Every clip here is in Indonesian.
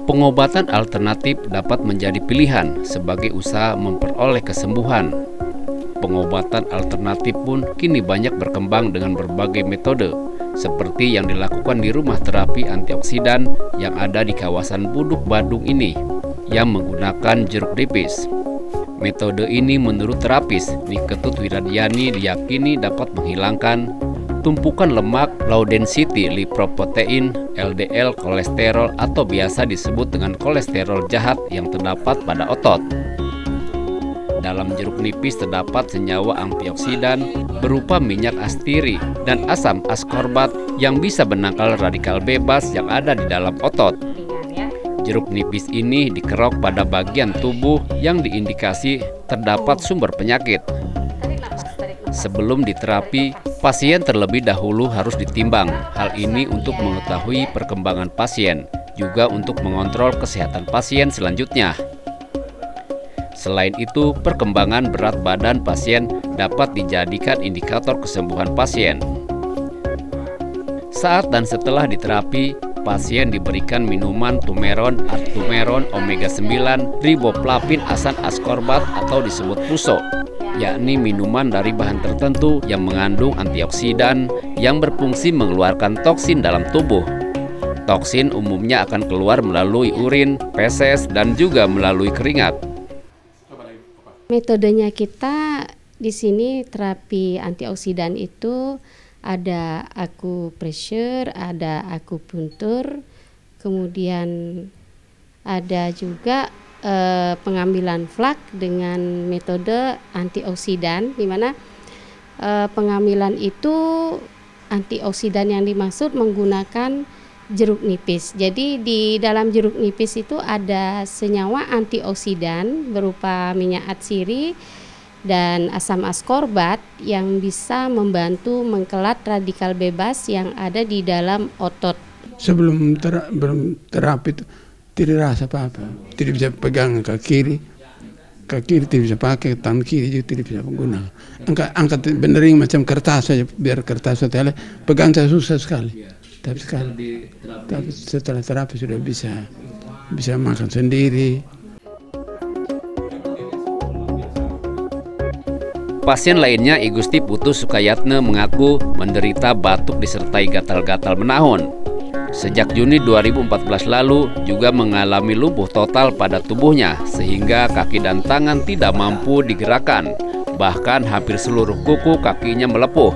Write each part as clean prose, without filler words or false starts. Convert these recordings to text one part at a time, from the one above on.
Pengobatan alternatif dapat menjadi pilihan sebagai usaha memperoleh kesembuhan. Pengobatan alternatif pun kini banyak berkembang dengan berbagai metode, seperti yang dilakukan di rumah terapi antioksidan yang ada di kawasan Buduk Badung ini, yang menggunakan jeruk nipis. Metode ini menurut terapis Niketut Wiradiani diyakini dapat menghilangkan tumpukan lemak, low density lipoprotein, LDL kolesterol atau biasa disebut dengan kolesterol jahat yang terdapat pada otot. Dalam jeruk nipis terdapat senyawa antioksidan berupa minyak astiri dan asam askorbat yang bisa menangkal radikal bebas yang ada di dalam otot. Jeruk nipis ini dikerok pada bagian tubuh yang diindikasi terdapat sumber penyakit. Sebelum diterapi, pasien terlebih dahulu harus ditimbang. Hal ini untuk mengetahui perkembangan pasien, juga untuk mengontrol kesehatan pasien selanjutnya. Selain itu, perkembangan berat badan pasien dapat dijadikan indikator kesembuhan pasien. Saat dan setelah diterapi, pasien diberikan minuman Tumeron, Artumeron, Omega 9, Riboflavin, Asan Ascorbat atau disebut PUSO, yakni minuman dari bahan tertentu yang mengandung antioksidan yang berfungsi mengeluarkan toksin dalam tubuh. Toksin umumnya akan keluar melalui urin, feses, dan juga melalui keringat. Metodenya kita di sini terapi antioksidan itu ada akupressure, ada akupuntur, kemudian ada juga pengambilan flak dengan metode antioksidan, di mana pengambilan itu antioksidan yang dimaksud menggunakan jeruk nipis. Jadi di dalam jeruk nipis itu ada senyawa antioksidan berupa minyak atsiri dan asam askorbat yang bisa membantu mengkelat radikal bebas yang ada di dalam otot. Sebelum terapi itu tidak rasa apa-apa, tidak bisa pegang kaki kiri tidak bisa pakai, tangan kiri juga tidak bisa menggunakan. Angkat benering macam kertas saja, biar kertas saja pegang saya susah sekali. Tapi setelah terapi sudah bisa makan sendiri. Pasien lainnya, I Gusti Putu Sukayatne, mengaku menderita batuk disertai gatal-gatal menahun. Sejak Juni 2014 lalu juga mengalami lumpuh total pada tubuhnya sehingga kaki dan tangan tidak mampu digerakkan. Bahkan hampir seluruh kuku kakinya melepuh.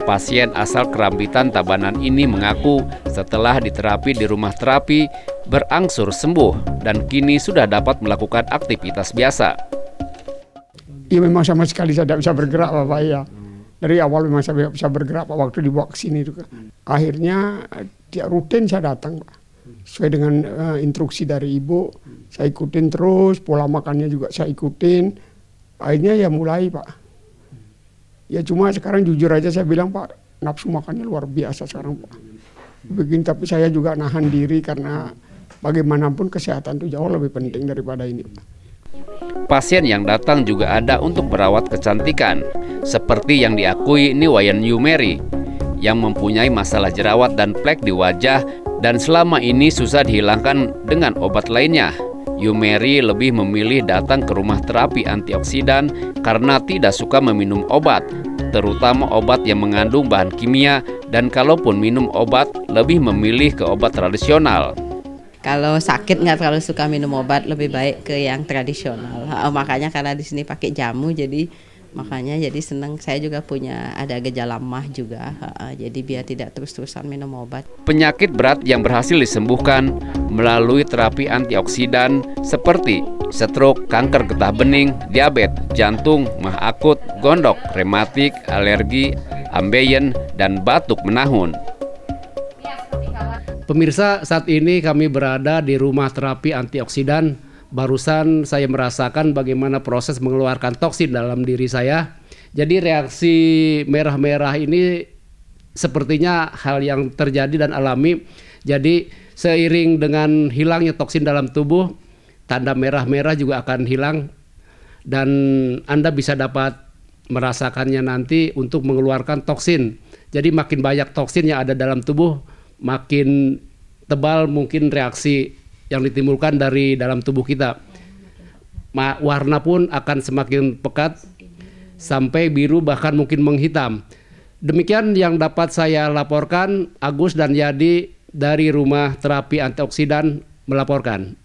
Pasien asal Kerambitan Tabanan ini mengaku setelah diterapi di rumah terapi berangsur sembuh dan kini sudah dapat melakukan aktivitas biasa. Iya, memang sama sekali saya tidak bisa bergerak Bapak ya. Dari awal memang saya tidak bisa bergerak Pak, waktu dibawa ke sini juga. Akhirnya tiap rutin saya datang Pak. Sesuai dengan instruksi dari ibu, saya ikutin terus, pola makannya juga saya ikutin. Akhirnya ya mulai Pak. Ya cuma sekarang jujur aja saya bilang Pak, nafsu makannya luar biasa sekarang Pak. Begini, tapi saya juga nahan diri karena bagaimanapun kesehatan itu jauh lebih penting daripada ini Pak. Pasien yang datang juga ada untuk merawat kecantikan, seperti yang diakui Niwayan Yumeri, yang mempunyai masalah jerawat dan plek di wajah dan selama ini susah dihilangkan dengan obat lainnya. Yumeri lebih memilih datang ke rumah terapi antioksidan karena tidak suka meminum obat, terutama obat yang mengandung bahan kimia, dan kalaupun minum obat lebih memilih ke obat tradisional. Kalau sakit nggak terlalu suka minum obat, lebih baik ke yang tradisional. Makanya karena di sini pakai jamu, jadi makanya jadi senang. Saya juga ada gejala mah juga, jadi biar tidak terus-terusan minum obat. Penyakit berat yang berhasil disembuhkan melalui terapi antioksidan seperti stroke, kanker getah bening, diabetes, jantung, mah akut, gondok, rematik, alergi, ambeien, dan batuk menahun. Pemirsa, saat ini kami berada di rumah terapi antioksidan barusan saya merasakan bagaimana proses mengeluarkan toksin dalam diri saya. Jadi reaksi merah-merah ini sepertinya hal yang terjadi dan alami. Jadi seiring dengan hilangnya toksin dalam tubuh, tanda merah-merah juga akan hilang dan Anda bisa dapat merasakannya nanti untuk mengeluarkan toksin. Jadi makin banyak toksin yang ada dalam tubuh, makin tebal mungkin reaksi yang ditimbulkan dari dalam tubuh kita. Warna pun akan semakin pekat sampai biru bahkan mungkin menghitam. Demikian yang dapat saya laporkan. Agus dan Yadi dari Rumah Terapi Antioksidan melaporkan.